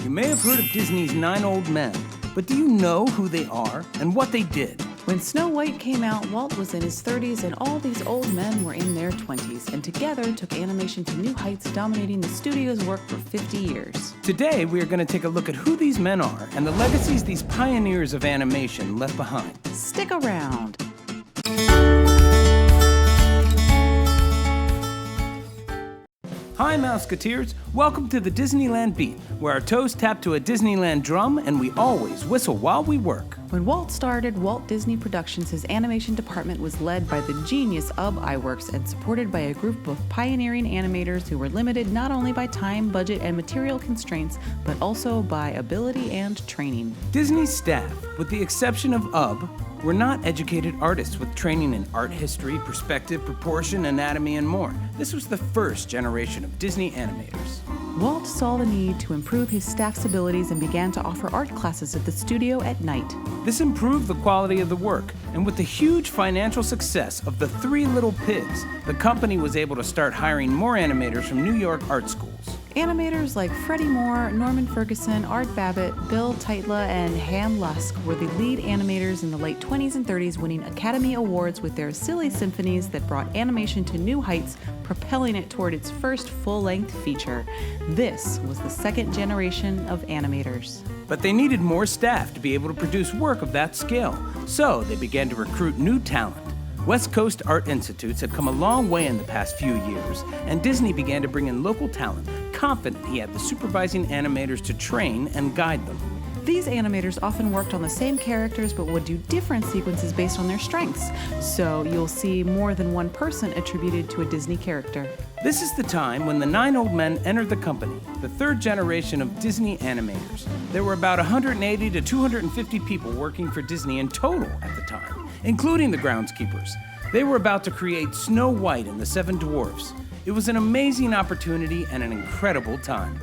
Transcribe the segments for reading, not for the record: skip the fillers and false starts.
You may have heard of Disney's 9 Old Men, but do you know who they are and what they did? When Snow White came out, Walt was in his 30s and all these old men were in their 20s, and together took animation to new heights, dominating the studio's work for 50 years. Today, we are going to take a look at who these men are and the legacies these pioneers of animation left behind. Stick around. Hi, Mouseketeers. Welcome to the Disneyland Beat, where our toes tap to a Disneyland drum and we always whistle while we work. When Walt started Walt Disney Productions, his animation department was led by the genius Ub Iwerks and supported by a group of pioneering animators who were limited not only by time, budget, and material constraints, but also by ability and training. Disney's staff, with the exception of Ub, were not educated artists with training in art history, perspective, proportion, anatomy, and more. This was the first generation of Disney animators. Walt saw the need to improve his staff's abilities and began to offer art classes at the studio at night. This improved the quality of the work, and with the huge financial success of the Three Little Pigs, the company was able to start hiring more animators from New York art schools. Animators like Freddie Moore, Norman Ferguson, Art Babbitt, Bill Teitla, and Ham Lusk were the lead animators in the late 20s and 30s, winning Academy Awards with their silly symphonies that brought animation to new heights, propelling it toward its first full-length feature. This was the second generation of animators. But they needed more staff to be able to produce work of that scale, so they began to recruit new talent. West Coast art institutes had come a long way in the past few years, and Disney began to bring in local talent, confident he had the supervising animators to train and guide them. These animators often worked on the same characters but would do different sequences based on their strengths, so you'll see more than one person attributed to a Disney character. This is the time when the 9 Old Men entered the company, the third generation of Disney animators. There were about 180 to 250 people working for Disney in total at the time, including the groundskeepers. They were about to create Snow White and the Seven Dwarves. It was an amazing opportunity and an incredible time.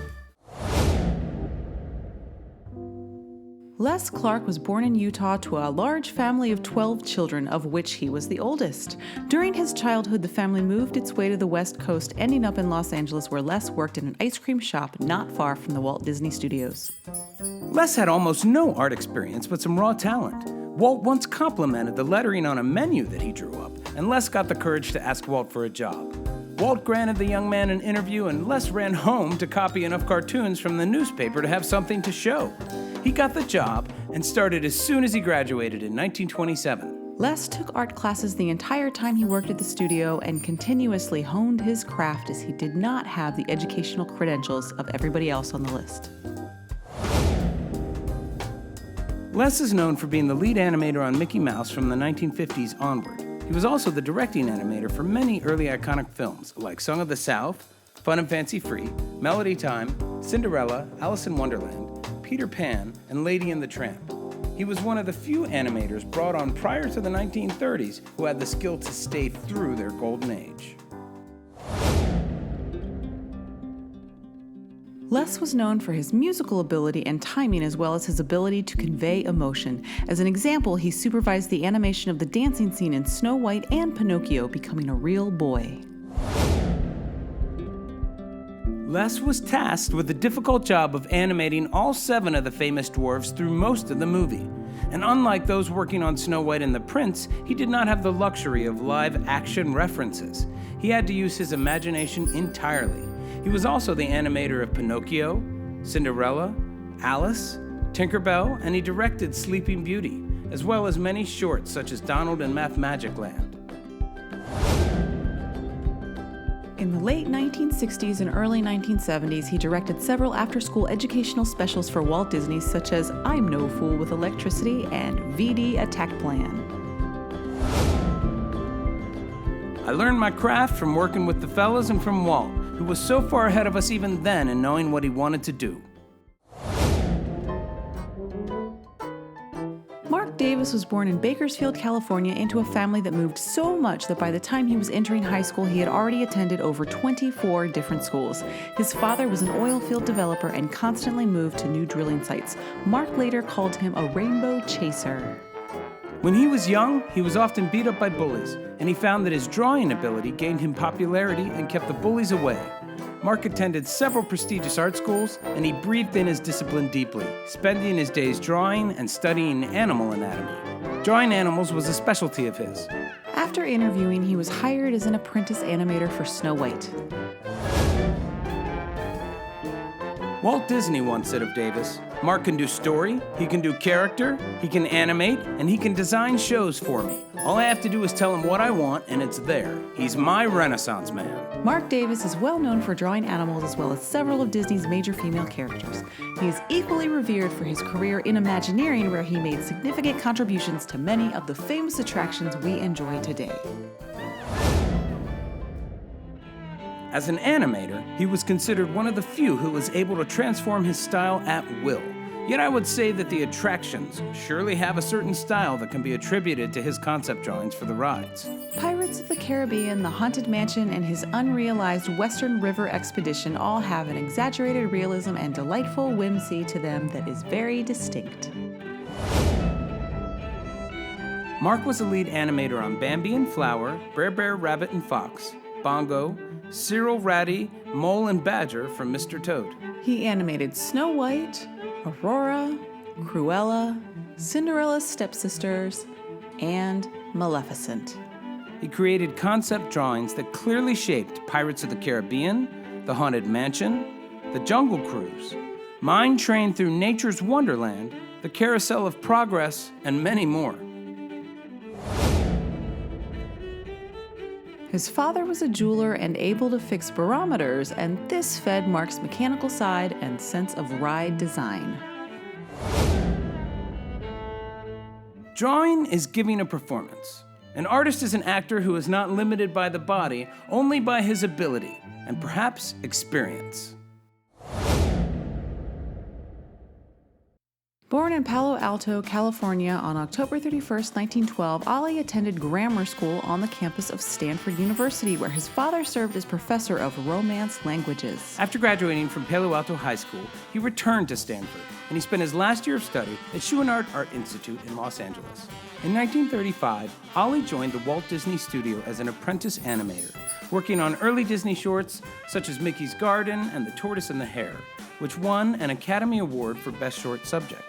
Les Clark was born in Utah to a large family of 12 children, of which he was the oldest. During his childhood, the family moved its way to the West Coast, ending up in Los Angeles, where Les worked in an ice cream shop not far from the Walt Disney Studios. Les had almost no art experience, but some raw talent. Walt once complimented the lettering on a menu that he drew up, and Les got the courage to ask Walt for a job. Walt granted the young man an interview, and Les ran home to copy enough cartoons from the newspaper to have something to show. He got the job and started as soon as he graduated in 1927. Les took art classes the entire time he worked at the studio and continuously honed his craft, as he did not have the educational credentials of everybody else on the list. Les is known for being the lead animator on Mickey Mouse from the 1950s onward. He was also the directing animator for many early iconic films like Song of the South, Fun and Fancy Free, Melody Time, Cinderella, Alice in Wonderland, Peter Pan, and Lady and the Tramp. He was one of the few animators brought on prior to the 1930s who had the skill to stay through their golden age. Les was known for his musical ability and timing, as well as his ability to convey emotion. As an example, he supervised the animation of the dancing scene in Snow White and Pinocchio, becoming a real boy. Les was tasked with the difficult job of animating all 7 of the famous dwarves through most of the movie. And unlike those working on Snow White and the Prince, he did not have the luxury of live action references. He had to use his imagination entirely. He was also the animator of Pinocchio, Cinderella, Alice, Tinkerbell, and he directed Sleeping Beauty, as well as many shorts such as Donald and Math Magic Land. In the late 1960s and early 1970s, he directed several after-school educational specials for Walt Disney, such as I'm No Fool with Electricity and VD Attack Plan. I learned my craft from working with the fellas and from Walt, who was so far ahead of us even then in knowing what he wanted to do. Mark Davis was born in Bakersfield, California, into a family that moved so much that by the time he was entering high school, he had already attended over 24 different schools. His father was an oil field developer and constantly moved to new drilling sites. Mark later called him a rainbow chaser. When he was young, he was often beat up by bullies, and he found that his drawing ability gained him popularity and kept the bullies away. Mark attended several prestigious art schools, and he breathed in his discipline deeply, spending his days drawing and studying animal anatomy. Drawing animals was a specialty of his. After interviewing, he was hired as an apprentice animator for Snow White. Walt Disney once said of Davis, "Mark can do story, he can do character, he can animate, and he can design shows for me. All I have to do is tell him what I want, and it's there. He's my Renaissance man." Mark Davis is well known for drawing animals as well as several of Disney's major female characters. He is equally revered for his career in Imagineering, where he made significant contributions to many of the famous attractions we enjoy today. As an animator, he was considered one of the few who was able to transform his style at will. Yet I would say that the attractions surely have a certain style that can be attributed to his concept drawings for the rides. Pirates of the Caribbean, The Haunted Mansion, and his unrealized Western River Expedition all have an exaggerated realism and delightful whimsy to them that is very distinct. Mark was a lead animator on Bambi and Flower, Brer Bear, Rabbit and Fox, Bongo, Cyril, Ratty, Mole and Badger from Mr. Toad. He animated Snow White, Aurora, Cruella, Cinderella's Stepsisters, and Maleficent. He created concept drawings that clearly shaped Pirates of the Caribbean, The Haunted Mansion, The Jungle Cruise, Mine Train Through Nature's Wonderland, The Carousel of Progress, and many more. His father was a jeweler and able to fix barometers, and this fed Mark's mechanical side and sense of ride design. Drawing is giving a performance. An artist is an actor who is not limited by the body, only by his ability, and perhaps experience. Born in Palo Alto, California on October 31st, 1912, Ollie attended grammar school on the campus of Stanford University, where his father served as professor of Romance languages. After graduating from Palo Alto High School, he returned to Stanford, and he spent his last year of study at Chouinard Art Institute in Los Angeles. In 1935, Ollie joined the Walt Disney Studio as an apprentice animator, working on early Disney shorts such as Mickey's Garden and The Tortoise and the Hare, which won an Academy Award for Best Short Subject.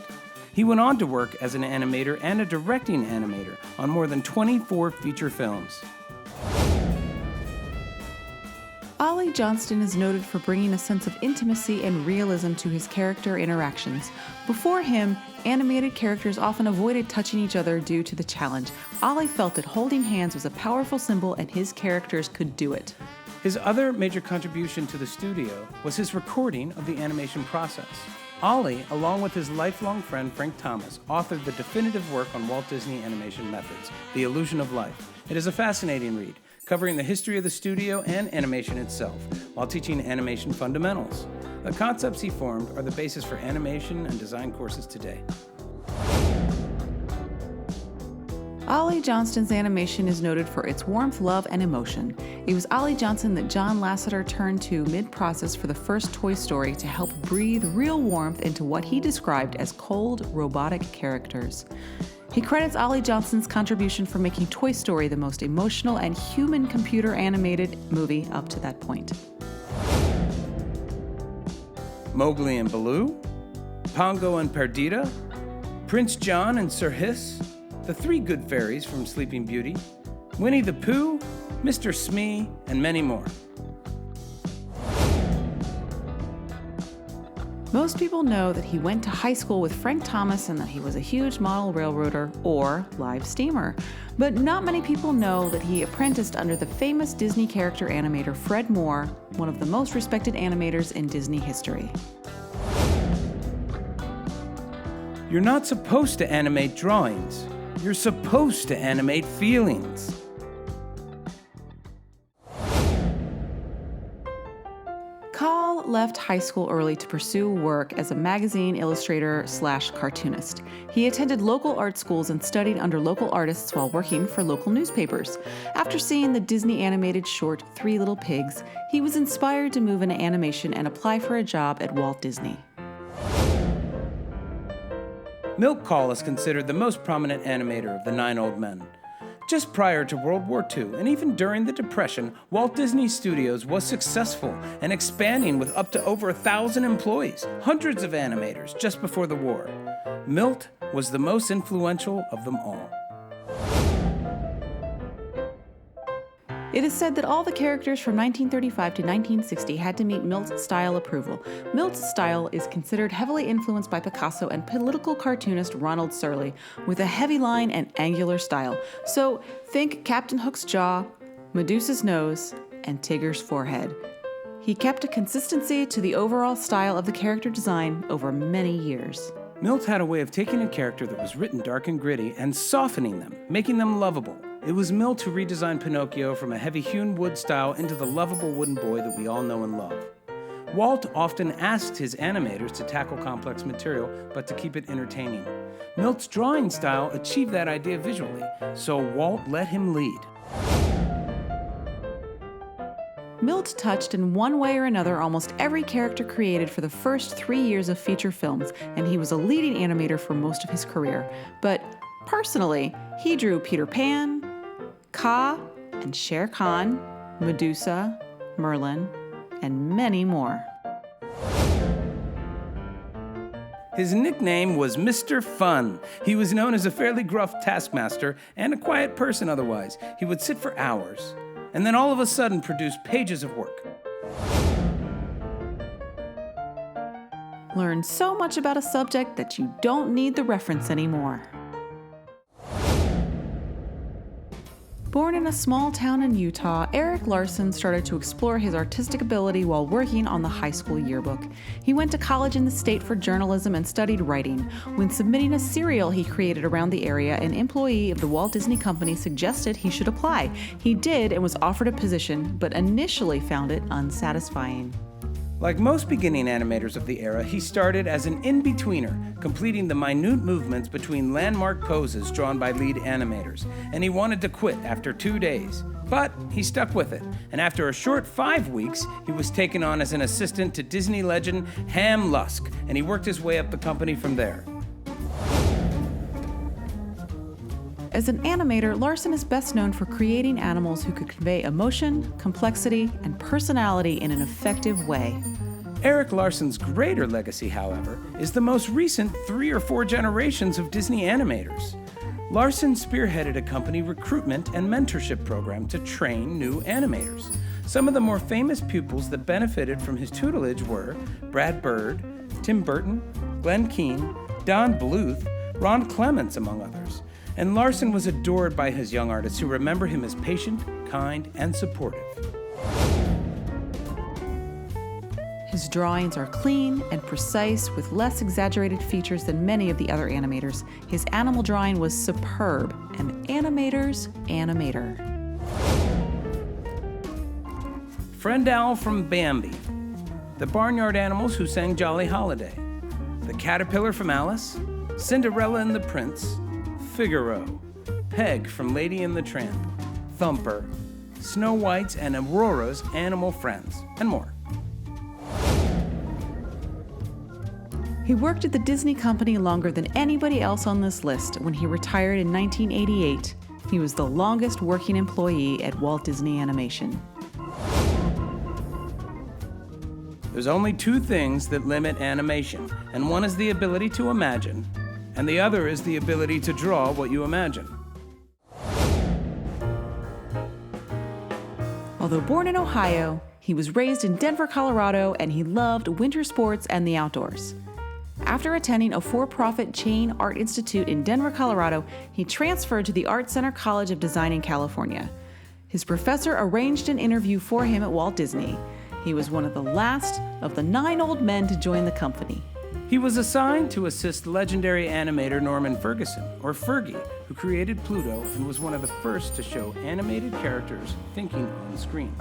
He went on to work as an animator and a directing animator on more than 24 feature films. Ollie Johnston is noted for bringing a sense of intimacy and realism to his character interactions. Before him, animated characters often avoided touching each other due to the challenge. Ollie felt that holding hands was a powerful symbol and his characters could do it. His other major contribution to the studio was his recording of the animation process. Ollie, along with his lifelong friend Frank Thomas, authored the definitive work on Walt Disney animation methods, The Illusion of Life. It is a fascinating read, covering the history of the studio and animation itself, while teaching animation fundamentals. The concepts he formed are the basis for animation and design courses today. Ollie Johnston's animation is noted for its warmth, love, and emotion. It was Ollie Johnston that John Lasseter turned to mid-process for the first Toy Story to help breathe real warmth into what he described as cold, robotic characters. He credits Ollie Johnston's contribution for making Toy Story the most emotional and human computer animated movie up to that point. Mowgli and Baloo, Pongo and Perdita, Prince John and Sir Hiss, the Three Good Fairies from Sleeping Beauty, Winnie the Pooh, Mr. Smee, and many more. Most people know that he went to high school with Frank Thomas and that he was a huge model railroader or live steamer. But not many people know that he apprenticed under the famous Disney character animator Fred Moore, one of the most respected animators in Disney history. You're not supposed to animate drawings. You're supposed to animate feelings. Carl left high school early to pursue work as a magazine illustrator/cartoonist. He attended local art schools and studied under local artists while working for local newspapers. After seeing the Disney animated short Three Little Pigs, he was inspired to move into animation and apply for a job at Walt Disney. Milt Kahl is considered the most prominent animator of the Nine Old Men. Just prior to World War II, and even during the Depression, Walt Disney Studios was successful and expanding with up to over 1,000 employees, hundreds of animators just before the war. Milt was the most influential of them all. It is said that all the characters from 1935 to 1960 had to meet Milt's style approval. Milt's style is considered heavily influenced by Picasso and political cartoonist Ronald Searle, with a heavy line and angular style. So think Captain Hook's jaw, Medusa's nose, and Tigger's forehead. He kept a consistency to the overall style of the character design over many years. Milt had a way of taking a character that was written dark and gritty and softening them, making them lovable. It was Milt who redesigned Pinocchio from a heavy-hewn wood style into the lovable wooden boy that we all know and love. Walt often asked his animators to tackle complex material, but to keep it entertaining. Milt's drawing style achieved that idea visually, so Walt let him lead. Milt touched in one way or another almost every character created for the first 3 years of feature films, and he was a leading animator for most of his career. But personally, he drew Peter Pan, Kaa and Shere Khan, Medusa, Merlin, and many more. His nickname was Mr. Fun. He was known as a fairly gruff taskmaster and a quiet person otherwise. He would sit for hours, and then all of a sudden produce pages of work. Learn so much about a subject that you don't need the reference anymore. Born in a small town in Utah, Erik Larson started to explore his artistic ability while working on the high school yearbook. He went to college in the state for journalism and studied writing. When submitting a serial he created around the area, an employee of the Walt Disney Company suggested he should apply. He did and was offered a position, but initially found it unsatisfying. Like most beginning animators of the era, he started as an in-betweener, completing the minute movements between landmark poses drawn by lead animators, and he wanted to quit after 2 days. But he stuck with it, and after a short 5 weeks, he was taken on as an assistant to Disney legend Ham Lusk, and he worked his way up the company from there. As an animator, Larson is best known for creating animals who could convey emotion, complexity, and personality in an effective way. Erik Larson's greater legacy, however, is the most recent 3 or 4 generations of Disney animators. Larson spearheaded a company recruitment and mentorship program to train new animators. Some of the more famous pupils that benefited from his tutelage were Brad Bird, Tim Burton, Glenn Keane, Don Bluth, Ron Clements, among others. And Larson was adored by his young artists who remember him as patient, kind, and supportive. His drawings are clean and precise with less exaggerated features than many of the other animators. His animal drawing was superb, an animator's animator. Friend Owl from Bambi, the barnyard animals who sang Jolly Holiday, the caterpillar from Alice, Cinderella and the Prince, Figaro, Peg from Lady and the Tramp, Thumper, Snow White's and Aurora's animal friends, and more. He worked at the Disney Company longer than anybody else on this list. When he retired in 1988, he was the longest working employee at Walt Disney Animation. There's only 2 things that limit animation, and one is the ability to imagine, and the other is the ability to draw what you imagine. Although born in Ohio, he was raised in Denver, Colorado, and he loved winter sports and the outdoors. After attending a for-profit chain art institute in Denver, Colorado, he transferred to the Art Center College of Design in California. His professor arranged an interview for him at Walt Disney. He was one of the last of the 9 old men to join the company. He was assigned to assist legendary animator Norman Ferguson, or Fergie, who created Pluto and was one of the first to show animated characters thinking on screen.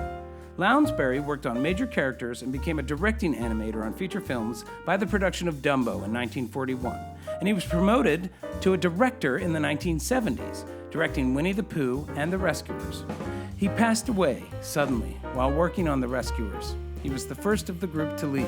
Lounsbury worked on major characters and became a directing animator on feature films by the production of Dumbo in 1941, and he was promoted to a director in the 1970s, directing Winnie the Pooh and The Rescuers. He passed away suddenly while working on The Rescuers. He was the first of the group to leave.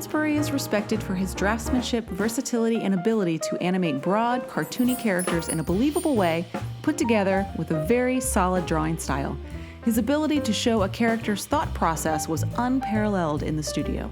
Lansbury is respected for his draftsmanship, versatility, and ability to animate broad, cartoony characters in a believable way, put together with a very solid drawing style. His ability to show a character's thought process was unparalleled in the studio.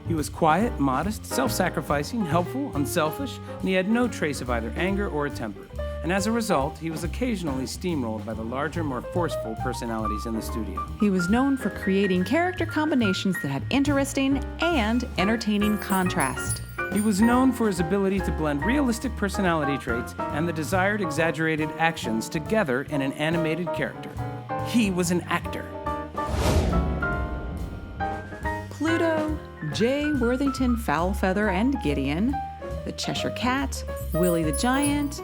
He was quiet, modest, self-sacrificing, helpful, unselfish, and he had no trace of either anger or a temper. And as a result, he was occasionally steamrolled by the larger, more forceful personalities in the studio. He was known for creating character combinations that had interesting and entertaining contrast. He was known for his ability to blend realistic personality traits and the desired exaggerated actions together in an animated character. He was an actor. Pluto, Jay Worthington Foulfeather and Gideon, the Cheshire Cat, Willie the Giant,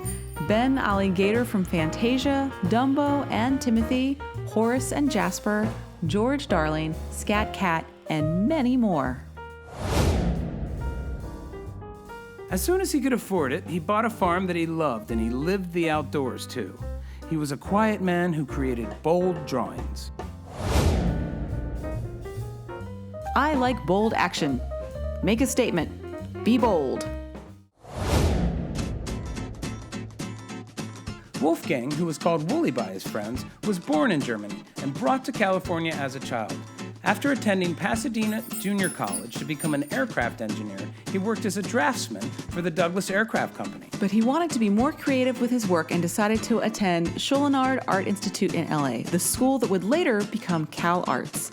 Ben Alligator from Fantasia, Dumbo and Timothy, Horace and Jasper, George Darling, Scat Cat, and many more. As soon as he could afford it, he bought a farm that he loved, and he lived the outdoors too. He was a quiet man who created bold drawings. I like bold action. Make a statement. Be bold. Wolfgang, who was called Wooly by his friends, was born in Germany and brought to California as a child. After attending Pasadena Junior College to become an aircraft engineer, he worked as a draftsman for the Douglas Aircraft Company. But he wanted to be more creative with his work and decided to attend Chouinard Art Institute in LA, the school that would later become Cal Arts.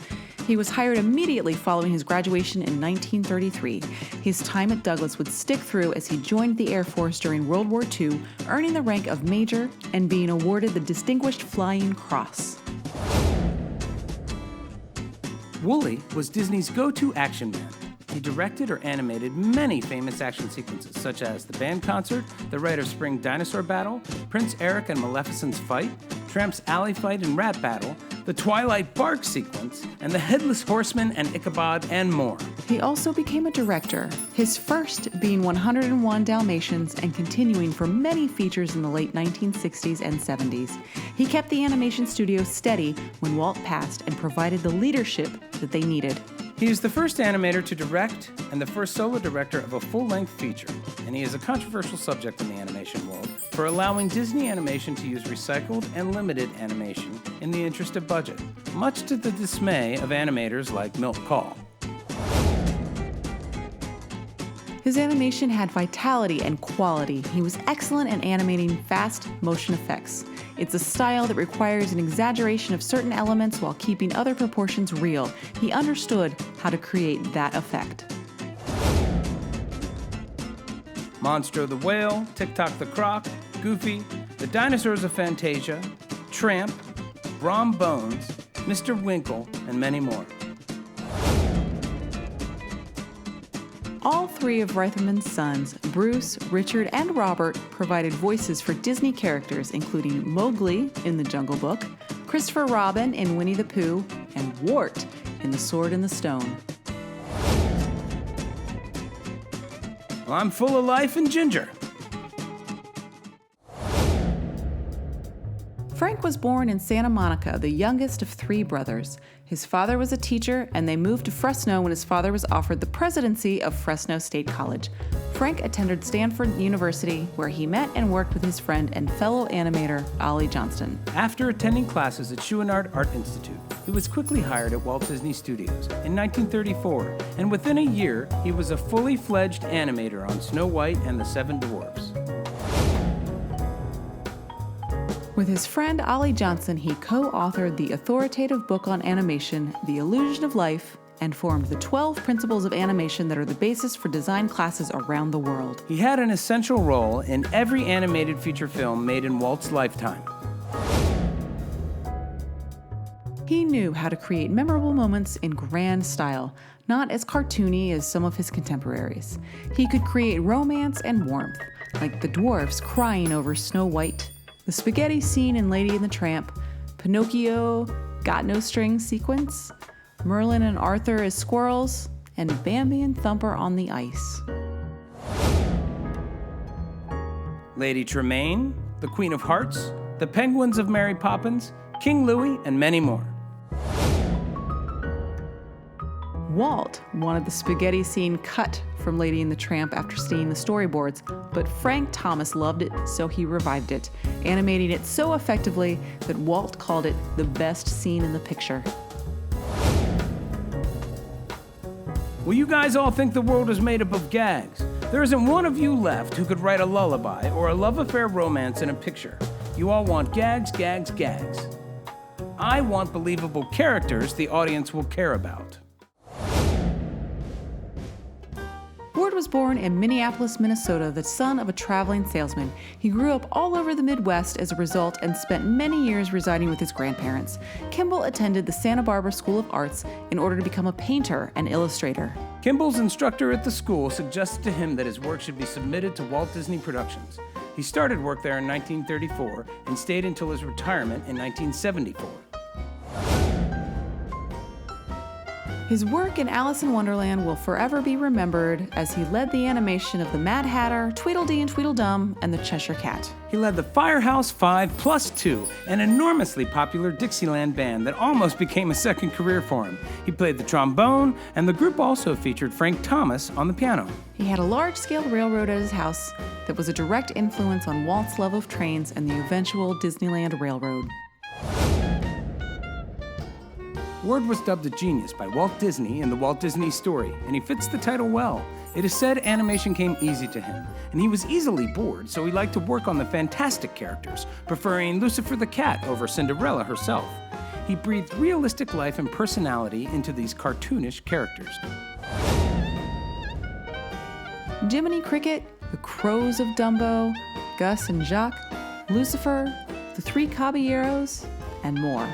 He was hired immediately following his graduation in 1933. His time at Douglas would stick through as he joined the Air Force during World War II, earning the rank of Major and being awarded the Distinguished Flying Cross. Wooly was Disney's go-to action man. He directed or animated many famous action sequences, such as the band concert, the Rite of Spring dinosaur battle, Prince Eric and Maleficent's fight, Tramp's alley fight and rat battle, the Twilight Bark sequence, and the Headless Horseman and Ichabod, and more. He also became a director, his first being 101 Dalmatians and continuing for many features in the late 1960s and 70s. He kept the animation studio steady when Walt passed and provided the leadership that they needed. He is the first animator to direct and the first solo director of a full-length feature, and he is a controversial subject in the animation world for allowing Disney Animation to use recycled and limited animation in the interest of budget, much to the dismay of animators like Milt Kahl. His animation had vitality and quality. He was excellent at animating fast motion effects. It's a style that requires an exaggeration of certain elements while keeping other proportions real. He understood how to create that effect. Monstro the Whale, Tick-Tock the Croc, Goofy, The Dinosaurs of Fantasia, Tramp, Brom Bones, Mr. Winkle, and many more. All three of Reitherman's sons, Bruce, Richard, and Robert, provided voices for Disney characters, including Mowgli in The Jungle Book, Christopher Robin in Winnie the Pooh, and Wart in The Sword and the Stone. Well, I'm full of life and ginger. Frank was born in Santa Monica, the youngest of three brothers. His father was a teacher, and they moved to Fresno when his father was offered the presidency of Fresno State College. Frank attended Stanford University, where he met and worked with his friend and fellow animator, Ollie Johnston. After attending classes at Chouinard Art Institute, he was quickly hired at Walt Disney Studios in 1934, and within a year, he was a fully fledged animator on Snow White and the Seven Dwarves. With his friend Ollie Johnston, he co-authored the authoritative book on animation, The Illusion of Life, and formed the 12 principles of animation that are the basis for design classes around the world. He had an essential role in every animated feature film made in Walt's lifetime. He knew how to create memorable moments in grand style, not as cartoony as some of his contemporaries. He could create romance and warmth, like the dwarfs crying over Snow White, the spaghetti scene in Lady and the Tramp, Pinocchio, Got No Strings sequence, Merlin and Arthur as squirrels, and Bambi and Thumper on the ice. Lady Tremaine, the Queen of Hearts, the Penguins of Mary Poppins, King Louie, and many more. Walt wanted the spaghetti scene cut from Lady and the Tramp after seeing the storyboards, but Frank Thomas loved it, so he revived it, animating it so effectively that Walt called it the best scene in the picture. Well, you guys all think the world is made up of gags. There isn't one of you left who could write a lullaby or a love affair romance in a picture. You all want gags, gags, gags. I want believable characters the audience will care about. Ward was born in Minneapolis, Minnesota, the son of a traveling salesman. He grew up all over the Midwest as a result and spent many years residing with his grandparents. Kimball attended the Santa Barbara School of Arts in order to become a painter and illustrator. Kimball's instructor at the school suggested to him that his work should be submitted to Walt Disney Productions. He started work there in 1934 and stayed until his retirement in 1974. His work in Alice in Wonderland will forever be remembered as he led the animation of the Mad Hatter, Tweedledee and Tweedledum, and the Cheshire Cat. He led the Firehouse 5+2, an enormously popular Dixieland band that almost became a second career for him. He played the trombone, and the group also featured Frank Thomas on the piano. He had a large-scale railroad at his house that was a direct influence on Walt's love of trains and the eventual Disneyland Railroad. Ward was dubbed a genius by Walt Disney in the Walt Disney Story, and he fits the title well. It is said animation came easy to him, and he was easily bored, so he liked to work on the fantastic characters, preferring Lucifer the Cat over Cinderella herself. He breathed realistic life and personality into these cartoonish characters. Jiminy Cricket, the Crows of Dumbo, Gus and Jacques, Lucifer, the Three Caballeros, and more.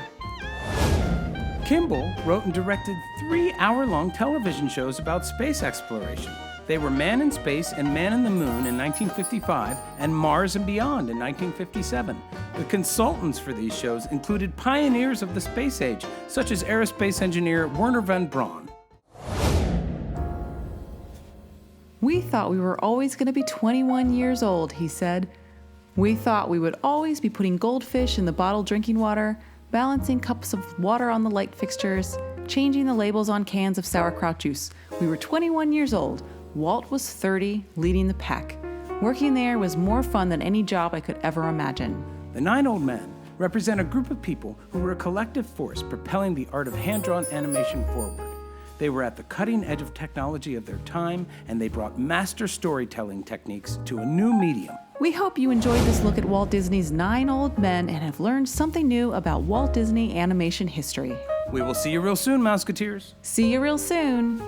Kimball wrote and directed 3-hour-long television shows about space exploration. They were Man in Space and Man in the Moon in 1955 and Mars and Beyond in 1957. The consultants for these shows included pioneers of the space age, such as aerospace engineer Wernher von Braun. "We thought we were always going to be 21 years old," he said. "We thought we would always be putting goldfish in the bottled drinking water, balancing cups of water on the light fixtures, changing the labels on cans of sauerkraut juice. We were 21 years old. Walt was 30, leading the pack. Working there was more fun than any job I could ever imagine." The 9 old men represent a group of people who were a collective force propelling the art of hand-drawn animation forward. They were at the cutting edge of technology of their time, and they brought master storytelling techniques to a new medium. We hope you enjoyed this look at Walt Disney's 9 old men and have learned something new about Walt Disney animation history. We will see you real soon, Mouseketeers. See you real soon.